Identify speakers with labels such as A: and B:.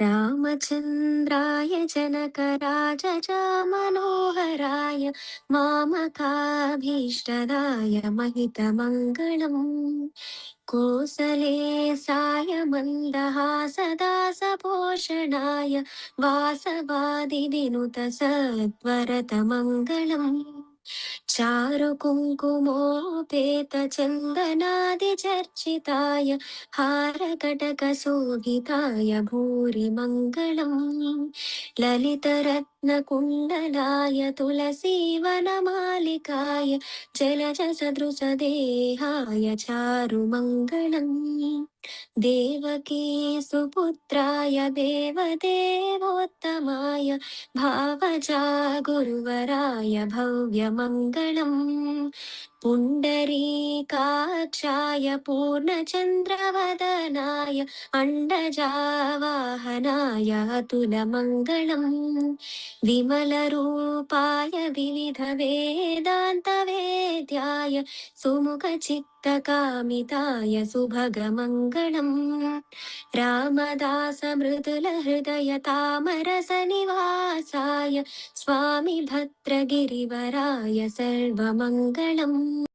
A: रामचन्द्राय जनकराजजामनोहराय मामकाभीष्टदाय महितमङ्गलम् कोसलेशाय मन्दहासदासपोषणाय वासवादिविनुतसत्वरतमङ्गलम् चारुकुङ्कुमोपेतचन्दनादिचर्चिताय हारकटकशोभिताय भूरिमङ्गलम् ललितरत्नकुण्डलाय तुलसीवनमालिकाय जलजसदृशदेहाय चारुमङ्गलम् Devaki सुपुत्राय देवदेवोत्तमाय भावजा गुरुवराय भव्यमङ्गलम् पुण्डरीकाक्षाय पूर्णचन्द्रवदनाय अण्डजावाहनाय अतुलमङ्गलम् विमलरूपाय विविधवेदान्तवेद्याय सुमुखचित्तकामिताय सुभगमङ्गलम् रामदासमृदुलहृदय तामरसनिवासाय Swami भद्रगिरिवराय सर्वमङ्गलम्।